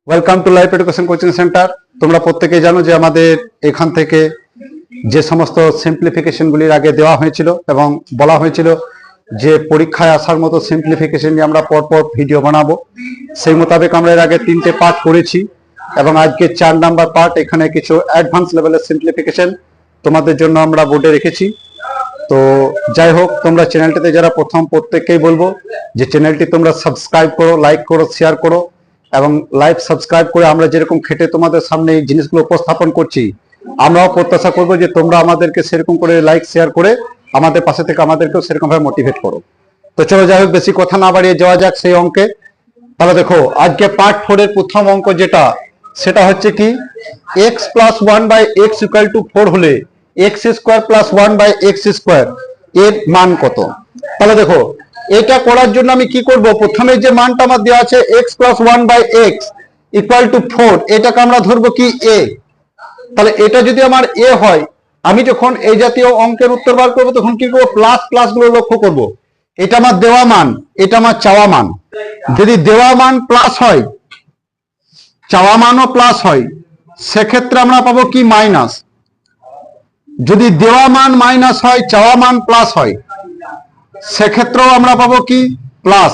Welcome to life education coaching centre. তোমরা প্রত্যেকেই জানো যে আমাদের এখান থেকে যে সমস্ত সিম্পলিফিকেশন গুলির আগে দেওয়া হয়েছিল এবং বলা হয়েছিল যে পরীক্ষায় আসার মতো সিম্পলিফিকেশন নিয়ে আমরা পরপর ভিডিও বানাবো, সেই মোতাবেক আমরা এর আগে 3টে পার্ট করেছি এবং আজকে 4 নাম্বার পার্ট। এখানে কিছু অ্যাডভান্স লেভেলের সিম্পলিফিকেশন তোমাদের জন্য আমরা বোর্ডে রেখেছি। তো যাই হোক, তোমরা চ্যানেলটিতে যারা প্রথম, প্রত্যেককেই বলবো যে চ্যানেলটি তোমরা সাবস্ক্রাইব করো, লাইক করো, শেয়ার করো এবং লাইভ সাবস্ক্রাইব করে আমরা যেরকম খেটে তোমাদের সামনে এই জিনিসগুলো উপস্থাপন করছি, আমরাও প্রত্যাশা করবো যে তোমরা আমাদেরকে সেরকম করে লাইক শেয়ার করে আমাদের পাশে থেকে আমাদেরকেও সেরকম ভাবে মোটিভেট করো। তো চলো যাই হোক, বেশি কথা না বাড়িয়ে যাওয়া যাক সেই অঙ্কে। তাহলে দেখো, আজকে পার্ট 4 এর প্রথম অঙ্ক যেটা, সেটা হচ্ছে কি x + 1/x = 4 হলে x² + 1/x² এর মান কত। তাহলে দেখো, এটা করার জন্য আমি কি করব, প্রথমে যে মানটা আমার দেওয়া আছে x + 1/x = 4, এটাকে আমরা ধরবো কি a। তাহলে এটা যদি আমার a হয়, আমি যখন এই জাতীয় অঙ্কের উত্তর বার করবো তখন কি করবো, প্লাস প্লাস গুলো লক্ষ্য করব। এটা আমার দেওয়া মান, এটা আমার চাওয়া মান। যদি দেওয়া মান প্লাস হয়, চাওয়া মানও প্লাস হয়, সেক্ষেত্রে আমরা পাবো কি মাইনাস। যদি দেওয়া মান মাইনাস হয়, চাওয়া মান প্লাস হয়, সেক্ষেত্রেও আমরা পাবো কি প্লাস।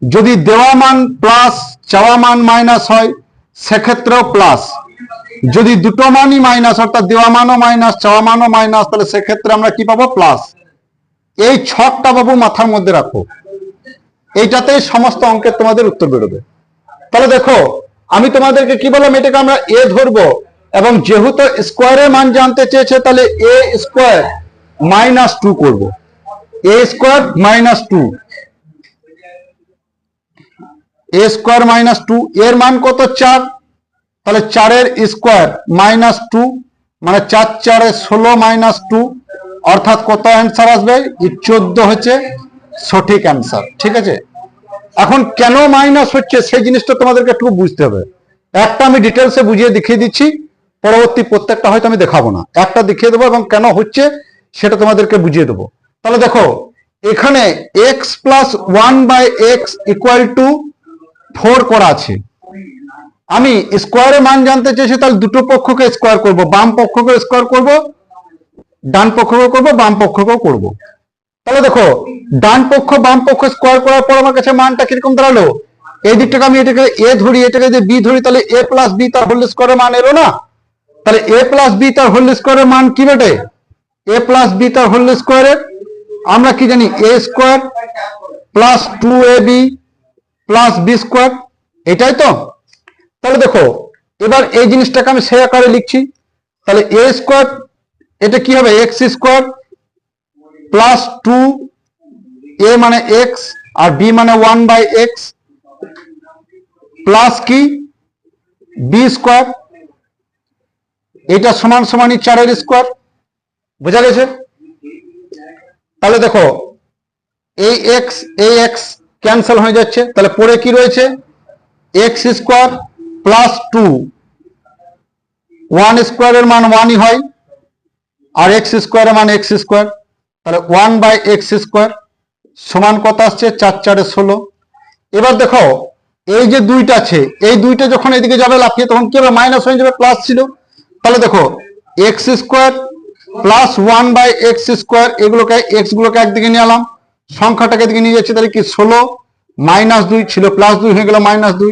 যদি দেওয়া মান প্লাস, চাওয়া মান মাইনাস হয়, সেক্ষেত্রেও প্লাস। যদি দুটো মানই মাইনাস, অর্থাৎ দেওয়া মানও মাইনাস, চাওয়া মানও মাইনাস, তাহলে সেক্ষেত্রে আমরা কি পাবো, প্লাস। এই ছকটা বাবু মাথার মধ্যে রাখো, এইটাতেই সমস্ত অঙ্কের তোমাদের উত্তর বেরোবে। তাহলে দেখো, আমি তোমাদেরকে কি বললাম, এটাকে আমরা এ ধরবো এবং যেহেতু স্কোয়ারের মান জানতে চেয়েছে, তাহলে a² - 2 করব। a² - 2, a² - 2 এর মান কত, 4। তাহলে 4 এর স্কোয়ার -2 মানে 4 × 4 = 16 - 2, অর্থাৎ কত অ্যান্সার আসবে, 14 হচ্ছে সঠিক অ্যান্সার। ঠিক আছে, এখন কেন মাইনাস হচ্ছে সেই জিনিসটা তোমাদেরকে একটু বুঝতে হবে। একটা আমি ডিটেলসে বুঝিয়ে দেখিয়ে দিচ্ছি, পরবর্তী প্রত্যেকটা হয়তো আমি দেখাবো না, একটা দেখিয়ে দেবো এবং কেন হচ্ছে সেটা তোমাদেরকে বুঝিয়ে দেবো। তাহলে দেখো, এখানে x + 1/x = 4 করা আছে। আমি স্কোয়ারের মান জানতে চেয়েছি, তাহলে দুটো পক্ষকে স্কোয়ার করব, বাম পক্ষকে স্কোয়ার করব, ডান পক্ষকে করব, বাম পক্ষকেও করব। তাহলে দেখো, ডান পক্ষ বাম পক্ষ স্কোয়ার করার পর আমার কাছে মানটা কিরকম দাঁড়ালো, এই দিকটাকে আমি এটাকে a ধরি, এটাকে যদি b ধরি, তাহলে a + b তার হোল স্কোয়ারের মান এলো না। তাহলে a + b তার হোল স্কোয়ারের মান কি বেটে, a + b তার হোল স্কোয়ারের আমরা কি জানি, a² + 2ab + b², এটাই তো। তাহলে দেখো, এবার এই জিনিসটাকে আমি সেই আকারে লিখছি। তাহলে a² এটা কি হবে, x² + 2, a মানে x আর b মানে 1/x প্লাস কি b², এটা সমান সমানই 4 এর স্কোয়ার। বোঝা গেছে? তাহলে দেখো, এই x ক্যান্সেল হয়ে যাচ্ছে, তাহলে পরে কি রয়েছে, x² + 2, 1² এর মান 1ই হয় আর x² এর মান x², তাহলে 1/x² সমান কত আসছে, 4 × 4 = 16। এবার দেখো, এই যে দুইটা আছে, এই দুইটা যখন এদিকে যাবে লাফিয়ে, তখন কি হবে, মাইনাস হয়ে যাবে, প্লাস ছিল। তাহলে দেখো, x² + 1/x², এগুলোকে x গুলোকে একদিকে নিয়ে এলাম, সংখ্যাটাকে এদিকে নিয়ে যাচ্ছে, তাহলে কি 16 - 2 ছিল, +2 হয়ে গেল -2,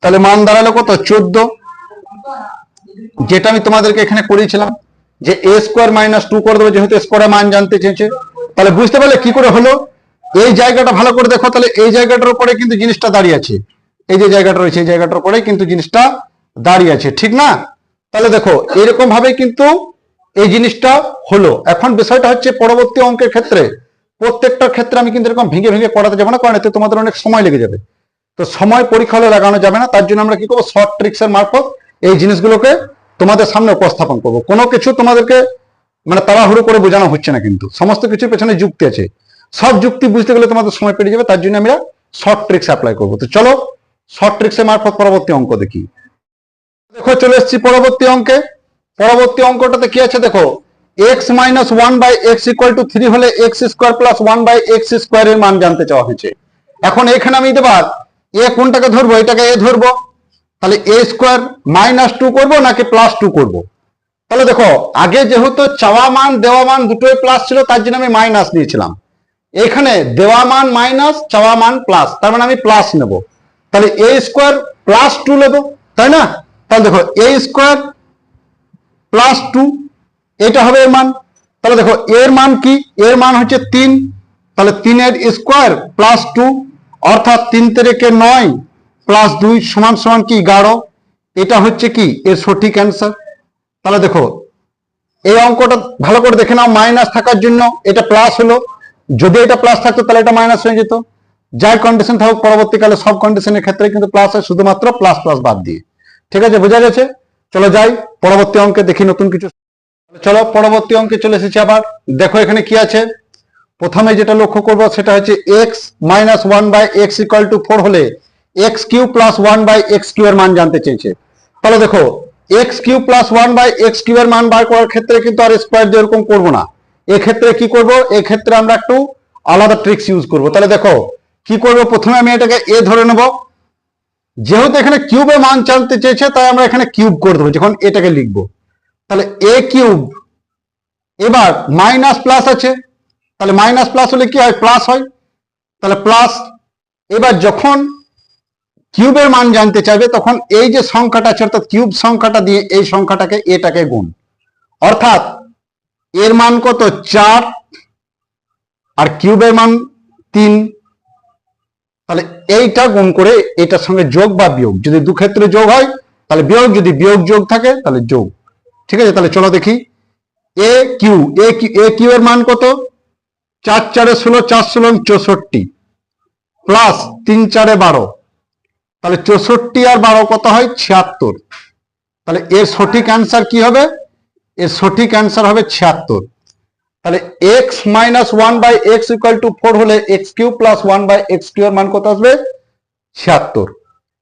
তাহলে মান দাঁড়ালো কত, 14। যেটা আমি তোমাদেরকে এখানে করিয়েছিলাম যে a² - 2 করে দেবো, যেহেতু স্কোয়ারের মান জানতে চেয়েছে। তাহলে বুঝতে পারলে কি করে হলো। এই জায়গাটা ভালো করে দেখো, তাহলে এই জায়গাটার উপরে কিন্তু জিনিসটা দাঁড়িয়ে আছে, এই যে জায়গাটা রয়েছে, এই জায়গাটার উপরে কিন্তু জিনিসটা দাঁড়িয়ে আছে, ঠিক না। তাহলে দেখো, এরকম ভাবে কিন্তু এই জিনিসটা হলো। এখন বিষয়টা হচ্ছে, পরবর্তী অঙ্কের ক্ষেত্রে প্রত্যেকটা ক্ষেত্রে আমি কিন্তু এরকম ভেঙে ভেঙে করাতে যাবো না, কারণ এতে তোমাদের অনেক সময় লেগে যাবে। তো সময় পরীক্ষা হলে লাগানো যাবে না, তার জন্য আমরা কি করবো, শর্ট ট্রিক্সের মারফত এই জিনিসগুলোকে তোমাদের সামনে উপস্থাপন করবো। কোনো কিছু তোমাদেরকে মানে তাড়াহুড়ো করে বোঝানো হচ্ছে না, কিন্তু সমস্ত কিছুর পেছনে যুক্তি আছে। সব যুক্তি বুঝতে গেলে তোমাদের সময় পেরিয়ে যাবে, তার জন্য আমরা শর্ট ট্রিক্স অ্যাপ্লাই করবো। তো চলো, শর্ট ট্রিক্সের মারফত পরবর্তী অঙ্ক দেখি। দেখো, চলে এসেছি পরবর্তী অঙ্কে। পরবর্তী অঙ্কটাতে কি আছে দেখো, x - 1/x = 3 হলে x² + 1/x² এর মান জানতে চাওয়া হয়েছে। এখন এখানে আমি এবার এ কোনটাকে ধরবো, এটাকে এ ধরবো, তাহলে এ স্কোয়ার -2 করবো নাকি +2 করব? তাহলে দেখো আগে যেহেতু চাওয়া মান দেওয়া মান দুটোই প্লাস ছিল, তার জন্য আমি মাইনাস নিয়েছিলাম। এখানে দেওয়া মান মাইনাস, চাওয়া মান প্লাস, তার মানে আমি প্লাস নেব। তাহলে এ স্কোয়ার +2 নেব, তাই না? তাহলে দেখো এ স্কোয়ার +2, এটা হবে এর মান। তাহলে দেখো এর মান কি? এর মান হচ্ছে 3। তাহলে 3 এর স্কোয়ার +2, অর্থাৎ 3 তেরেকে 9 +2 সমান সমান কি 11। এটা হচ্ছে কি এর সঠিক অ্যান্সার। তাহলে দেখো এই অঙ্কটা ভালো করে দেখে নাও, মাইনাস থাকার জন্য এটা প্লাস হলো, যদি এটা প্লাস থাকতো তাহলে এটা মাইনাস হয়ে যেত। যাই কন্ডিশন থাকুক পরবর্তীকালে সব কন্ডিশনের ক্ষেত্রে কিন্তু প্লাস হয়, শুধুমাত্র প্লাস প্লাস বাদ দিয়ে। ঠিক আছে, বোঝা গেছে? চলো যাই পরবর্তী অঙ্কে, দেখি নতুন কিছু। চলো পরবর্তী অঙ্কে চলে এসেছি আবার। দেখো এখানে কি আছে, প্রথমে যেটা লক্ষ্য করবো সেটা হচ্ছে x - 1/x = 4 হলে x³ + 1/x³ এর মান জানতে চেয়েছে। তাহলে দেখো x³ + 1/x³ এর মান বার করার ক্ষেত্রে কিন্তু আর স্কোয়ার দিয়ে এরকম করবো না। এক্ষেত্রে কি করব, এক্ষেত্রে আমরা একটু আলাদা ট্রিক্স ইউজ করব। তাহলে দেখো কি করব, প্রথমে আমি এটাকে a ধরে নেব। যেহেতু এখানে কিউবের মান জানতে চেয়েছে, তাই আমরা এখানে কিউব করে দেবো যখন এটাকে লিখবো। তাহলে a³ এবার মাইনাস প্লাস আছে, তাহলে মাইনাস প্লাস হলে কি হয়, প্লাস হয়। তাহলে প্লাস, এবার যখন কিউবের মান জানতে চাইবে তখন এই যে সংখ্যাটা আছে অর্থাৎ কিউব সংখ্যাটা দিয়ে এই সংখ্যাটাকে এটাকে গুণ, অর্থাৎ এর মান কত 4 আর কিউবের মান 3। তাহলে এইটা গুণ করে এটার সঙ্গে যোগ বা বিয়োগ, যদি দু ক্ষেত্রে যোগ হয় তাহলে বিয়োগ, যদি বিয়োগ যোগ থাকে তাহলে যোগ। ঠিক আছে, তাহলে চলো দেখি a কিউ এর মান কত, 4 × 4 = 16, 4 × 16 = 64 প্লাস 3 × 4 = 12, তাহলে 64 আর 12 কত হয় 76। তাহলে এর সঠিক অ্যান্সার কি হবে, এর সঠিক অ্যান্সার হবে 76। তাহলে x - 1/x = 4 হলে x³ + 1/x³ এর মান কত আসবে, 76।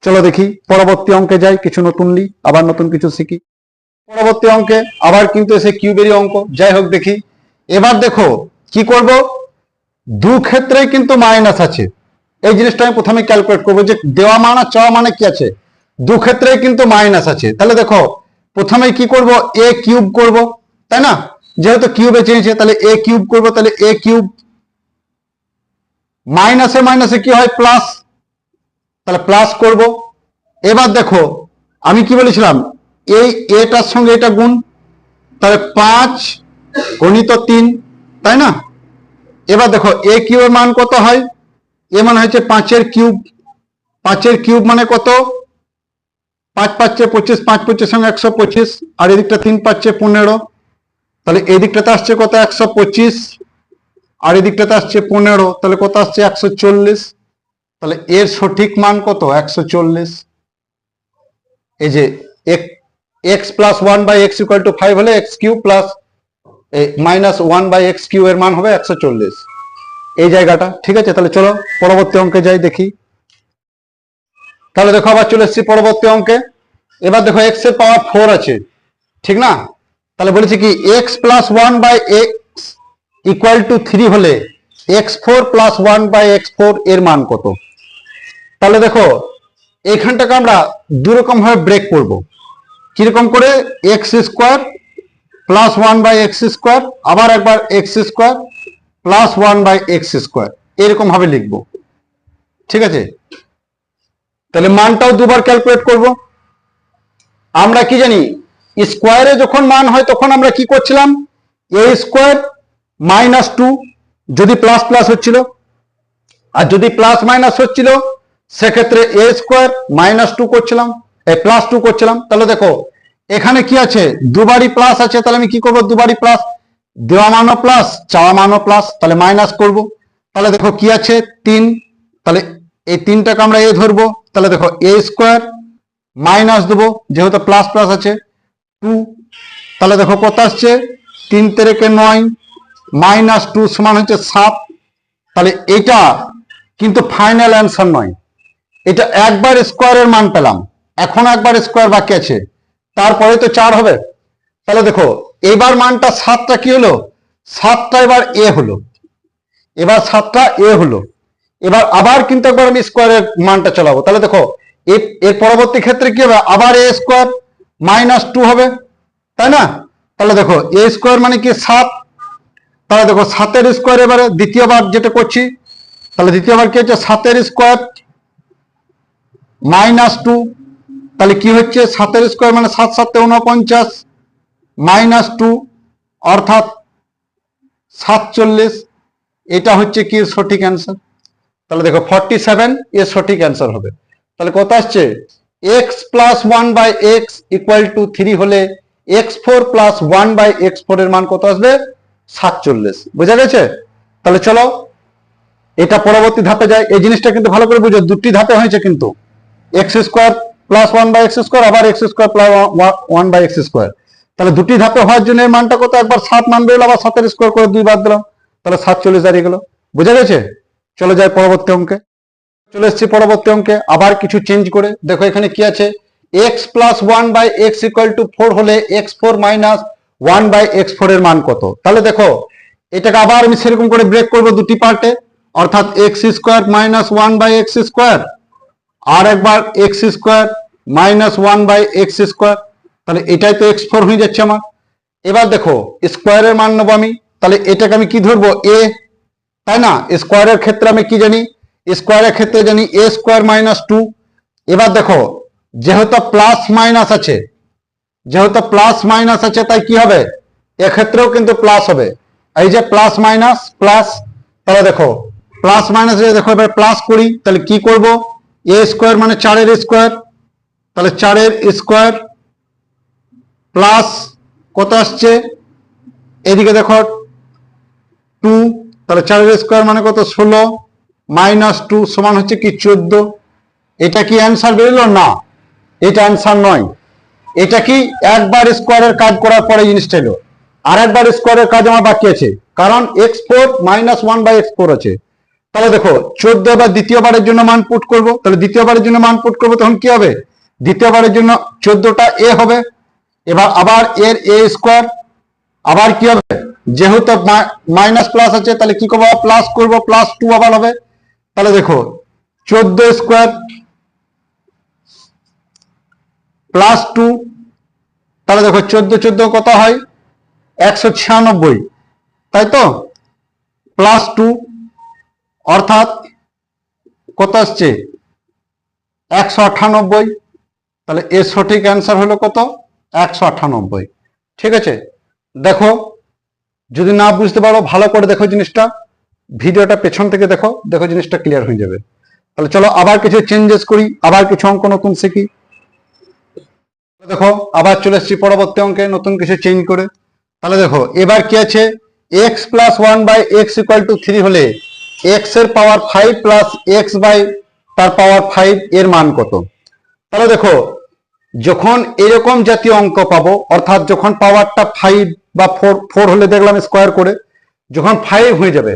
চলো দেখি পরবর্তী অঙ্কে যাই, কিছু নতুন লি, আবার নতুন কিছু শিখি। পরবর্তী অঙ্কে আবার কিন্তু এসে কিউবেরই অঙ্ক, যাই হোক দেখি। এবার দেখো কি করব, দু ক্ষেত্রেই কিন্তু মাইনাস আছে। এই জিনিসটা আমি প্রথমে ক্যালকুলেট করবো যে দেওয়া মান আর চাওয়া মানে কি আছে, দু ক্ষেত্রেই কিন্তু মাইনাস আছে। তাহলে দেখো প্রথমে কি করব, a³ করব, তাই না? যেহেতু কিউবে চেয়েছে তাহলে a³ করব। তাহলে a³ মাইনাসে মাইনাসে কি হয় প্লাস, তাহলে প্লাস করব। এবার দেখো আমি কি বলেছিলাম, এই এটার সঙ্গে এটা গুণ, তাহলে 5 × 3, তাই না? এবার দেখো a³ এর মান কত হয়, এর মান হচ্ছে 5 এর কিউব। 5 এর কিউব মানে কত, 5 × 5 = 25, 5 × 25 = 125, আর এদিকটা 3 × 5 = 15। তাহলে এই দিকটাতে আসছে কত 125, আর এই দিকটাতে আসছে 15, তাহলে কত আসছে 140। তাহলে এর সঠিক মান কত 140। এই যে x + 1/x = 5 হলে x³ + -1/x³ এর মান হবে 140, এই জায়গাটা। ঠিক আছে, তাহলে চলো পরবর্তী অঙ্কে যাই দেখি। তাহলে দেখো আবার চলে এসেছি পরবর্তী অঙ্কে। এবার দেখো x এর পাওয়ার 4 আছে, ঠিক না? তাহলে বলেছি কি x + 1/x = 3 হলে x4 + 1/x4 এর মান কত। তাহলে দেখো এইখানটাকে আমরা দুরকম ভাবে ব্রেক করব। কিরকম করে, x² + 1/x², আবার একবার x² + 1/x², এরকম ভাবে লিখব। ঠিক আছে, তাহলে মানটাও দুবার ক্যালকুলেট করব। আমরা কি জানি, স্কোয়ারে যখন মান হয় তখন আমরা কি করছিলাম, a² - 2 যদি প্লাস প্লাস হচ্ছিল, আর যদি প্লাস মাইনাস হচ্ছিল সেক্ষেত্রে a² - 2 করছিলাম, +2 করছিলাম। তাহলে দেখো এখানে কি আছে, দুবারই প্লাস আছে, তাহলে আমি কি করব, দুবারই প্লাস, দেওয়া মানও প্লাস চাওয়া মানও প্লাস, তাহলে মাইনাস করব। তাহলে দেখো কি আছে 3, তাহলে এই 3টাকে আমরা a ধরবো। তাহলে দেখো a² মাইনাস দেবো যেহেতু প্লাস প্লাস আছে 2, তাহলে দেখো কত আসছে 3 × 9 -2 সমান হচ্ছে 7। তাহলে এটা কিন্তু ফাইনাল অ্যান্সার নয়, এটা একবার স্কোয়ারের মান পেলাম, এখন একবার স্কোয়ার বাকি আছে, তারপরে তো 4 হবে। তাহলে দেখো এবার মানটা 7টা কি হলো, 7টা এবার এ হলো, এবার 7টা এ হলো। এবার আবার কিন্তু একবার আমি স্কোয়ারের মানটা চালাবো। তাহলে দেখো এর পরবর্তী ক্ষেত্রে কি হবে, আবার এ স্কোয়ার মাইনাস 2 হবে, তাই না? তাহলে দেখো এ স্কোয়ার মানে কি 7, তাহলে দেখো 7 স্কোয়ার এবারে দ্বিতীয়বার যেটা করছি, তাহলে দ্বিতীয়বার কি হচ্ছে 7 স্কোয়ার মাইনাস 2, তাহলে কি হচ্ছে 7 স্কোয়ার মানে 7 7 49 মাইনাস 2 অর্থাৎ 47। এটা হচ্ছে কি সঠিক অ্যান্সার। তাহলে দেখো 47 এর সঠিক অ্যান্সার হবে। তাহলে কত আসছে, x plus 1/x equal to 3 হলে x4 প্লাস 1/x4 এর মান কত আসবে, 47। বোঝা গেছে? তাহলে চলো এটা পরবর্তী ধাপে যায়। এই জিনিসটা কিন্তু ভালো করে বুঝো, দুটি ধাপে হয়েছে কিন্তু, x square plus 1/x square আবার x square plus 1/x square. তাহলে দুটি ধাপে হওয়ার জন্য এর মানটা কত, একবার 7 মান বেরোলো, আবার 7 স্কোয়ার করে 2 বাদ দিলাম, তাহলে 47 দাঁড়িয়ে গেল। বোঝা গেছে? চলে যায় পরবর্তী অঙ্কে। চলে এসেছি পরবর্তী অঙ্কে, আবার কিছু চেঞ্জ করে। দেখো এখানে কি আছে, x plus 1/x equal to 4 হলে x4 মাইনাস 1/x4 এর মান কত। তাহলে দেখো এটাকে আবার আমি সেরকম করে ব্রেক করব দুটি পার্টে, অর্থাৎ x square minus 1/x square আর একবার x square minus 1/x square. তাহলে এটাই তো x4 হয়ে যাচ্ছে আমার। এবার দেখো স্কোয়ারের মান নেবো আমি, তাহলে এটাকে আমি কি ধরবো, a, তাই না? স্কোয়ারের ক্ষেত্রে আমি কি জানি, স্কোয়ারের ক্ষেত্রে জানি a স্কোয়ার মাইনাস 2। এবার দেখো যেহেতু প্লাস মাইনাস আছে, যেহেতু প্লাস মাইনাস আছে তাই কি হবে, এক্ষেত্রেও কিন্তু প্লাস হবে। এই যে প্লাস মাইনাস প্লাস, তাহলে দেখো প্লাস মাইনাস, দেখো এবার প্লাস করি, তাহলে কি করব, a স্কোয়ার মানে 4 এর স্কোয়ার, তাহলে 4 এর স্কোয়ার প্লাস কত আসছে, এদিকে দেখো 2, তাহলে 4 এর স্কোয়ার মানে কত 16 মাইনাস 2 সমান হচ্ছে কি 14। এটা কি অ্যান্সার বেরোলো? না, এটা অ্যান্সার নয়। এটা কি একবার স্কোয়ারের কাজ করার পরে জিনিসটা এলো, আর একবার স্কোয়ারের কাজ আমার বাকি আছে, কারণ x4 মাইনাস 1/x4 আছে। তাহলে দেখো 14 এবার দ্বিতীয়বারের জন্য মান পুট করব, তাহলে দ্বিতীয়বারের জন্য মান পুট করবো, তখন কি হবে, দ্বিতীয়বারের জন্য 14টা a হবে। এবার আবার এর a স্কোয়ার, আবার কি হবে, যেহেতু মাইনাস প্লাস আছে তাহলে কি করবো, প্লাস করব, প্লাস 2 আবার হবে। তাহলে দেখো 14 স্কোয়ার প্লাস 2, তাহলে দেখো 14 14 কত হয় 196, তাই তো, প্লাস 2 অর্থাৎ কত আসছে 198। তাহলে এর সঠিক অ্যান্সার হলো কত, 198। ঠিক আছে? দেখো যদি না বুঝতে পারো ভালো করে দেখো জিনিসটা, ভিডিওটা পেছন থেকে দেখো, দেখো জিনিসটা ক্লিয়ার হয়ে যাবে। তাহলে চলো আবার কিছু চেঞ্জেস করি, আবার কিছু অঙ্ক নতুন শিখি। দেখো আবার চলে এসেছি পরবর্তী অঙ্কে নতুন কিছু চেঞ্জ করে। তাহলে দেখো এবার কি আছে, x plus 1/x equal to 3 হলে x এর পাওয়ার 5 প্লাস x বাই তার পাওয়ার 5 এর মান কত। তাহলে দেখো যখন এরকম জাতীয় অঙ্ক পাবো, অর্থাৎ যখন পাওয়ারটা 5 বা 4 হলে দেখলাম স্কোয়ার করে যখন 5 হয়ে যাবে,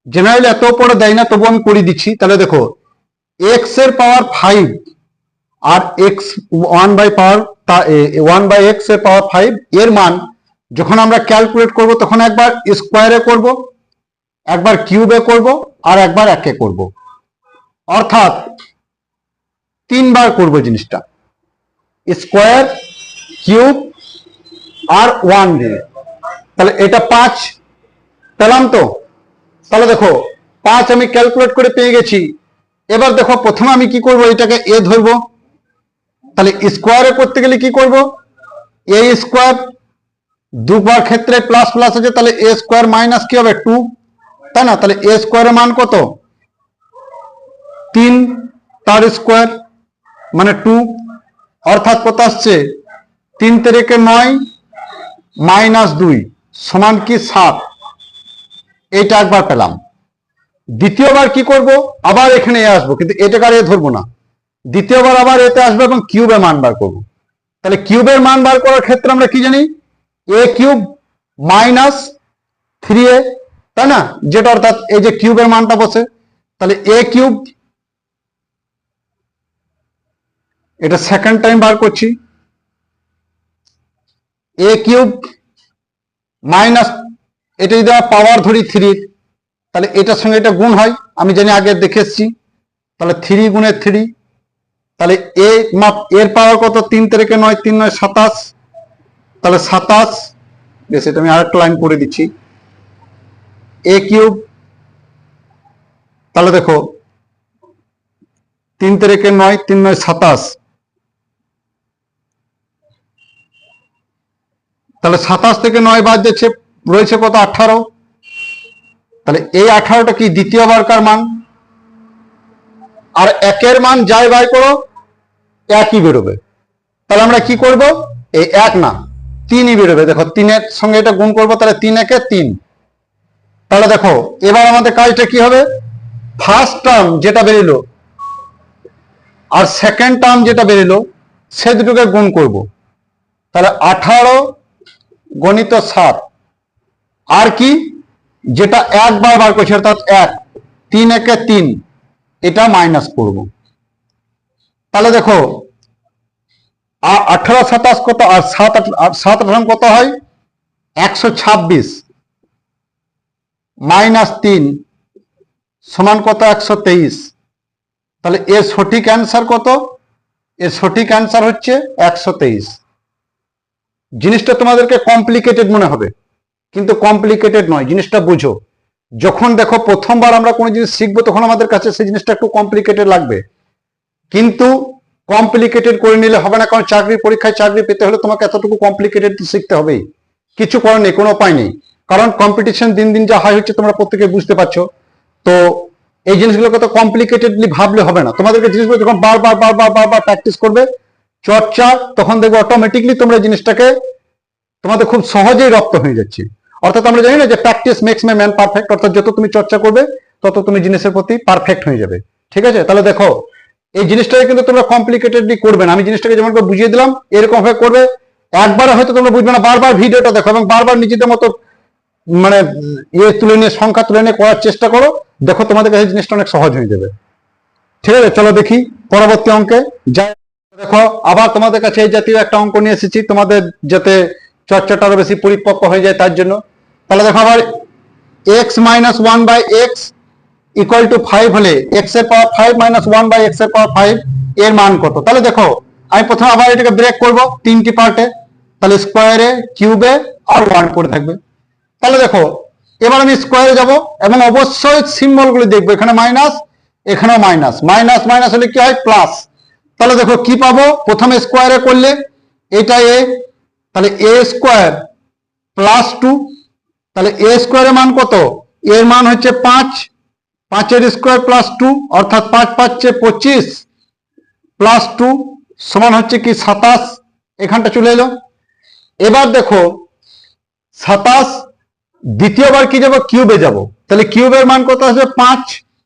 জেনারেলি এত পরে দেয় না, তবু আমি করে দিচ্ছি। তাহলে দেখো x এর পাওয়ার 5 আর x 1/x এর পাওয়ার 5 এর মান যখন আমরা ক্যালকুলেট করব, তখন একবার স্কোয়ারে করব, একবার কিউবে করব, আর একবার একে করব, অর্থাৎ 3 বার করব জিনিসটা, স্কোয়ার কিউব আর 1 দিয়ে। তাহলে এটা 5 পেলাম তো। তাহলে দেখো 5 আমি ক্যালকুলেট করে পেয়ে গেছি। এবার দেখো প্রথমে আমি কি করব, এটাকে a ধরবো, তাহলে স্কোয়ারে করতে গেলে কি করব, a স্কোয়ার, দুবার ক্ষেত্রে প্লাস প্লাস আছে, তাহলে a স্কোয়ার মাইনাস কি হবে 2, তাই না? তাহলে a স্কোয়ারের মান কত 3, তার স্কোয়ার মানে 2, অর্থাৎ কত আসছে 3 তেরেকে 9 মাইনাস 2 সমান কি 7। এটা একবার পেলাম। দ্বিতীয়বার কি করব, আবার এখানে এ আসবো, কিন্তু এটাকে আর এ ধরবো না, দ্বিতীয়বার আবার এতে আসবো এবং কিউবের মান বার করবো। তাহলে কিউবের মান বার করার ক্ষেত্রে আমরা কি জানি, a কিউব মাইনাস 3a, তাই না, যেটা অর্থাৎ এই যে কিউবের মানটা বসে, তাহলে a কিউব, এটা সেকেন্ড টাইম বার করছি, a কিউব মাইনাস, এটা যদি পাওয়ার ধরি 3, তাহলে এটার সঙ্গে এটা গুণ হয়, আমি জানি আগে দেখে এসছি, তাহলে 3 গুণে 3 তাহলে এর পাওয়ার কত? 3 তারিখে 9, 3 9 27, তাহলে 27, বেশ এটা আমি আরেকটা লাইন করে দিচ্ছি, এ কিউব, তাহলে দেখো 3 তারিখে 9, 3 9 27, তাহলে 27 থেকে 9 বাদ যাচ্ছে, রয়েছে কত? 18। তাহলে এই 18টা কি দ্বিতীয় বারকার মান, আর একের মান যাই বাই করো একই বেরোবে। তাহলে আমরা কি করব? এই 1 না 3ই বেরোবে। দেখো 3-এর সঙ্গে এটা গুণ করবো, তাহলে 3 একে 3। তাহলে দেখো এবার আমাদের কাজটা কি হবে? ফার্স্ট টার্ম যেটা বেরিলো আর সেকেন্ড টার্ম যেটা বেরিলো সে দুটোকে গুণ করব। তাহলে 18 গণিত 7, আর কি যেটা একবার বার করছি অর্থাৎ 1, 3 একে 3, এটা মাইনাস করব। তাহলে দেখো 18 27 কত, আর 7 18 কত হয়? 126 মাইনাস 3 সমান কত? 123। তাহলে এর সঠিক অ্যান্সার কত? এর সঠিক অ্যান্সার হচ্ছে 123। জিনিসটা তোমাদেরকে কমপ্লিকেটেড মনে হবে, কিন্তু কমপ্লিকেটেড নয়, জিনিসটা বুঝো। যখন দেখো প্রথমবার আমরা কোনো জিনিস শিখবো তখন আমাদের কাছে সেই জিনিসটা একটু কমপ্লিকেটেড লাগবে, কিন্তু কমপ্লিকেটেড করে নিলে হবে না, কারণ চাকরির পরীক্ষায় চাকরি পেতে হলে তোমাকে এতটুকু কমপ্লিকেটেড শিখতে হবেই, কিছু করার নেই, কোনো উপায় নেই। কারণ কম্পিটিশন দিন দিন যা হাই হচ্ছে তোমরা প্রত্যেকে বুঝতে পারছো। তো এই জিনিসগুলোকে তো কমপ্লিকেটেডলি ভাবলে হবে না, তোমাদেরকে জিনিসগুলো যখন বারবার বারবার বারবার প্র্যাকটিস করবে, চর্চা, তখন দেখবে অটোমেটিকলি তোমরা জিনিসটাকে তোমাদের খুব সহজেই রপ্ত হয়ে যাচ্ছে। অর্থাৎ আমরা জানি না যে প্র্যাকটিস মেক্স মে ম্যান পারফেক্ট, অর্থাৎ যত তুমি চর্চা করবে তত তুমি জিনিসের প্রতি পারফেক্ট হয়ে যাবে। ঠিক আছে? তাহলে দেখো এই জিনিসটাকে কিন্তু তোমরা কমপ্লিকেটেডলি করবে না, আমি জিনিসটাকে যেমন করে বুঝিয়ে দিলাম এরকম ভাবে করবে। একবার হয়তো তোমরা বুঝবে না, বারবার ভিডিওটা দেখো এবং বারবার নিজেদের মতো মানে তুলে নিয়ে সংখ্যা তুলে নিয়ে করার চেষ্টা করো, দেখো তোমাদের কাছে জিনিসটা অনেক সহজ হয়ে যাবে। ঠিক আছে, চলো দেখি পরবর্তী অঙ্কে যাই। দেখো আবার তোমাদের কাছে এই জাতীয় একটা অঙ্ক নিয়ে এসেছি, তোমাদের যাতে চর্চাটা আরো বেশি পরিপক্ক হয়ে যায় তার জন্য। তাহলে দেখো আবার x minus 1/x equal to 5 হলে x এর পাওয়ার 5 মাইনাস 1/x এর পাওয়ার 5 এর মান কত? তাহলে দেখো আমি প্রথমে আবার এটাকে ব্রেক করব তিনটি পার্টে, তাহলে স্কোয়ারে, কিউবে আর 1 করে থাকবে। তাহলে দেখো এবার আমি স্কোয়ারে যাব এবং অবশ্যই সিম্বলগুলো দেখবো, এখানে মাইনাস, এখানেও মাইনাস, মাইনাস মাইনাস হলে কি হয়? প্লাস। তাহলে দেখো কি পাবো? প্রথমে স্কোয়ারে করলে এটা a, তাহলে a স্কোয়ার প্লাস 2, তাহলে a স্কোয়ারের মান কত? এর মান হচ্ছে 5, 5 এর স্কোয়ার প্লাস 2 অর্থাৎ 5 5 25 প্লাস 2 সমান হচ্ছে কি 27, এখানটা চলে এলো। এবার দেখো 27 দ্বিতীয়বার কি যাব? কিউবে যাব, তাহলে কিউবের মান কত আসবে? 5,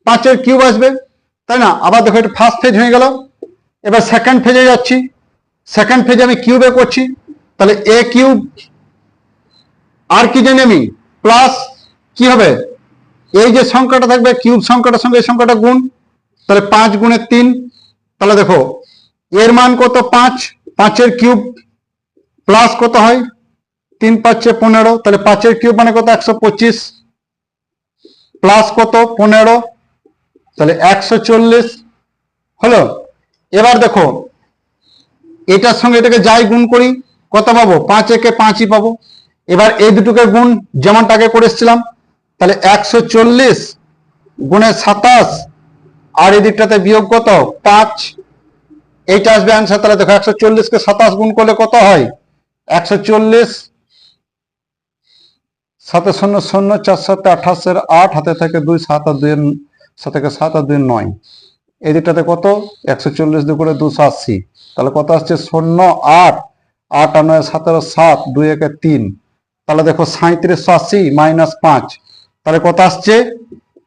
5 এর কিউব আসবে, তাই না? আবার দেখো এটা ফার্স্ট ফেজ হয়ে গেল, এবার সেকেন্ড ফেজে যাচ্ছি, সেকেন্ড ফেজে আমি কিউবে করছি, তাহলে a কিউব, আর কি জানি আমি প্লাস কি হবে? এই যে সংখ্যাটা থাকবে কিউব সংখ্যাটার সঙ্গে এই সংখ্যাটা গুণ, তাহলে 5 গুণে 3, তাহলে দেখো এর মান কত? 5, 5 এর কিউব প্লাস কত হয়? 3 5 15, তাহলে 5 এর কিউব মানে কত? 125 প্লাস কত? 15, তাহলে 140 হলো। এবার দেখো এটার সঙ্গে এটাকে যাই গুণ করি কত পাবো? 5 একে 5ই পাবো। এবার এই দুটোকে গুণ যেমনটা আগে করে এসেছিলাম, তাহলে 140 গুণে 27 আর এই দিকটাতে বিয়োগ কত? 5, এইটা আসবে অ্যান্সার। তাহলে দেখো 140 কে 27 গুণ করলে কত হয়? 140 7 0 0 4 7 28 8 হাতে থেকে 2 7 আর 2 7 থেকে 7 আর 2 9, এই দিকটাতে কত? 140 2 করে 280, তাহলে কত আসছে? 0 8 8 আর 9 17 7 2 1 3, তাহলে দেখো 3780 মাইনাস 5, তাহলে কত আসছে?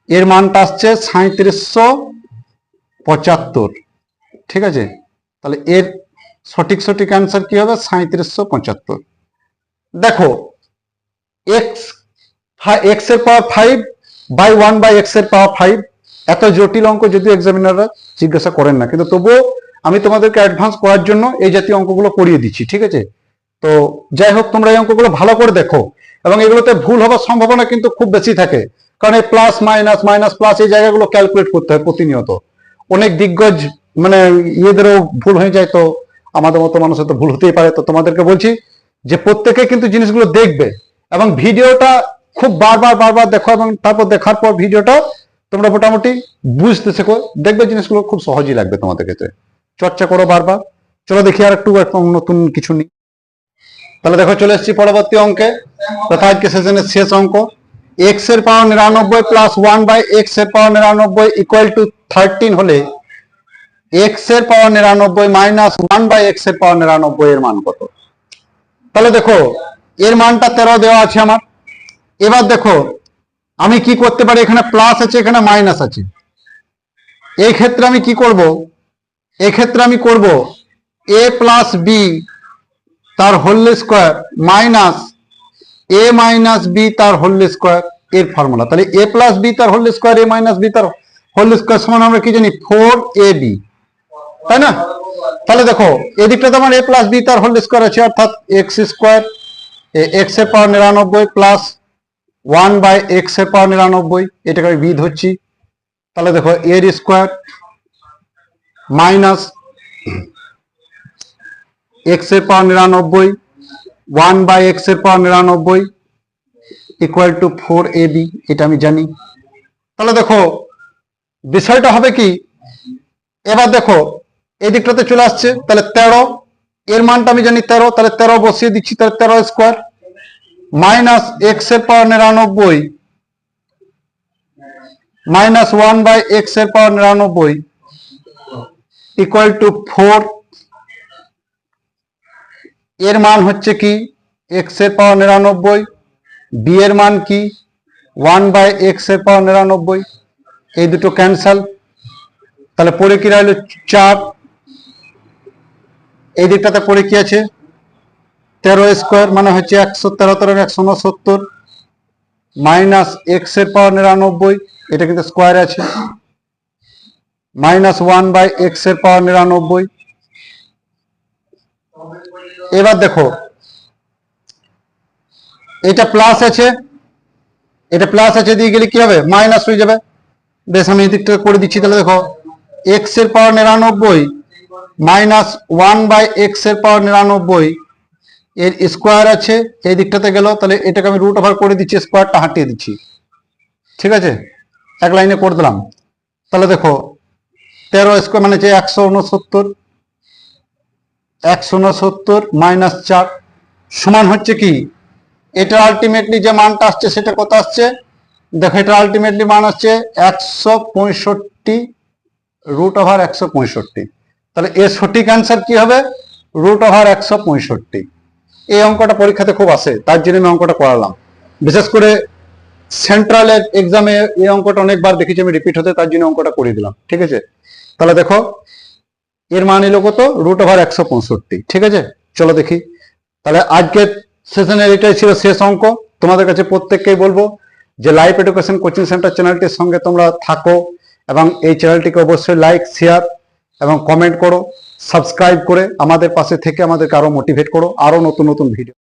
এর মানটা আসছে 3775। ঠিক আছে, তাহলে এর সঠিক অ্যান্সার কি হবে? 3775। দেখো x এর পাওয়ার 5 বাই 1/x এর পাওয়ার 5, এত জটিল অঙ্ক যদিও এক্সামিনাররা জিজ্ঞাসা করেন না, কিন্তু তবুও আমি তোমাদেরকে অ্যাডভান্স করার জন্য এই জাতীয় অঙ্কগুলো করিয়ে দিচ্ছি। ঠিক আছে, তো যাই হোক তোমরা এই অঙ্কগুলো ভালো করে দেখো, এবং এগুলোতে ভুল হওয়ার সম্ভাবনা কিন্তু খুব বেশি থাকে, কারণ এই প্লাস মাইনাস মাইনাস প্লাস এই জায়গাগুলো ক্যালকুলেট করতে হয় প্রতিনিয়ত। অনেক দিগ্গজ মানে ইয়েদেরও ভুল হয়ে যায়, তো আমাদের মতো মানুষের তো ভুল হতেই পারে। তো তোমাদেরকে বলছি যে প্রত্যেকে কিন্তু জিনিসগুলো দেখবে এবং ভিডিওটা খুব বারবার বারবার দেখো, এবং তারপর দেখার পর ভিডিওটা তোমরা মোটামুটি বুঝতে শেখো, দেখবে জিনিসগুলো খুব সহজই লাগবে তোমাদের ক্ষেত্রে। চর্চা করো বারবার। চলো দেখি আর একটু নতুন কিছু নিই। তাহলে দেখো চলে এসেছি পরবর্তী অঙ্কে, তথা আজকে সেশনের শেষ অঙ্ক। এক্স এর পাওয়ার 99 প্লাস 1/x এর পাওয়ার 99 ইকুয়াল টু 13 হলে এক্স এর পাওয়ার 99 মাইনাস 1/x এর পাওয়ার 99 এর মান কত? তাহলে দেখো এর মানটা 13 দেওয়া আছে আমার। এবার দেখো আমি কি করতে পারি, এখানে প্লাস আছে এখানে মাইনাস আছে। এই ক্ষেত্রে আমি কি করব, এক্ষেত্রে আমি করব a প্লাস বি তার whole square minus a minus B তার হোল স্কোয়ার এর ফর্মুলা। তাহলে a প্লাস বি তার whole square a minus B তার হোল স্কোয়ার সমান আমরা কি জানি 4ab, তাই না? তাহলে দেখো এদিকটাতে আমার a প্লাস বি তার হোল স্কোয়ার আছে, অর্থাৎ এক্স স্কোয়ার এক্স এর পাওয়ার 99 প্লাস 1/x এর পাওয়ার 99, এটাকে আমি বি ধরছি। তাহলে দেখো এর স্কোয়ার মাইনাস এক্স এর পাওয়ার 99 1/x এর পাওয়ার 99 ইকুয়াল টু 4ab, এটা আমি জানি। তাহলে দেখো বিষয়টা হবে কি, এবার দেখো এই দিকটাতে চলে আসছে, তাহলে 13 এর মানটা আমি জানি 13, তাহলে 13 বসিয়ে দিচ্ছি। তাহলে 13 স্কোয়ার মাইনাস এক্স এর পাওয়ার 99 মাইনাস 1/x এর পাওয়ার 99 ইকুয়াল টু 4। এর মান হচ্ছে কি এক্স এর পাওয়ার 99, বি এর মান কি 1/x এর পাওয়ার 99, এই দুটো ক্যান্সেল। তাহলে পরে কি রইল 4, এই দিকটাতে পরে কি আছে 13 স্কোয়ার মানে হচ্ছে 113 169 মাইনাস এক্স এর পাওয়ার 99, এটা কিন্তু স্কোয়ার আছে, মাইনাস 1/x এর পাওয়ার 99। এবার দেখো এটা প্লাস আছে, এটা প্লাস আছে, দিয়ে গেলে কি হবে মাইনাস হয়ে যাবে। বেশ আমি এই দিকটা করে দিচ্ছি। তাহলে দেখো এক্স এর পাওয়ার 99 মাইনাস 1/x এর পাওয়ার 99 এর স্কোয়ার আছে, এই দিকটাতে গেল। তাহলে এটাকে আমি রুট ওভার করে দিচ্ছি, স্কোয়ারটা হাঁটিয়ে দিচ্ছি, ঠিক আছে, এক লাইনে করে দিলাম। তাহলে দেখো 13 স্কোয়ার মানে হচ্ছে 169 মাইনাস 4 সমান হচ্ছে কি, এটা আলটিমেটলি যে মানটা আসছে সেটা কত আসছে দেখো, এটা আলটিমেটলি মান আসছে 165 রুট ওভার 165। তাহলে এর সঠিক অ্যান্সার কি হবে রুট ওভার 165। এই অঙ্কটা পরীক্ষাতে খুব আসে, তার জন্য আমি অঙ্কটা করালাম। বিশেষ করে সেন্ট্রালের এক্সামে এই অঙ্কটা অনেকবার দেখেছি আমি রিপিট হতে, তার জন্য অঙ্কটা করে দিলাম, ঠিক আছে। তাহলে দেখো এর মান এলো কত রুট ওভার 165, ঠিক আছে। চলো দেখি, তাহলে আজকের সেশনের এটাই ছিল শেষ অঙ্ক। তোমাদের কাছে প্রত্যেককেই বলবো যে লাইভ এডুকেশন কোচিং সেন্টার চ্যানেলটির সঙ্গে তোমরা থাকো এবং এই চ্যানেলটিকে অবশ্যই লাইক শেয়ার এবং কমেন্ট করো, সাবস্ক্রাইব করে আমাদের পাশে থেকে আমাদেরকে আরো মোটিভেট করো আরো নতুন নতুন ভিডিও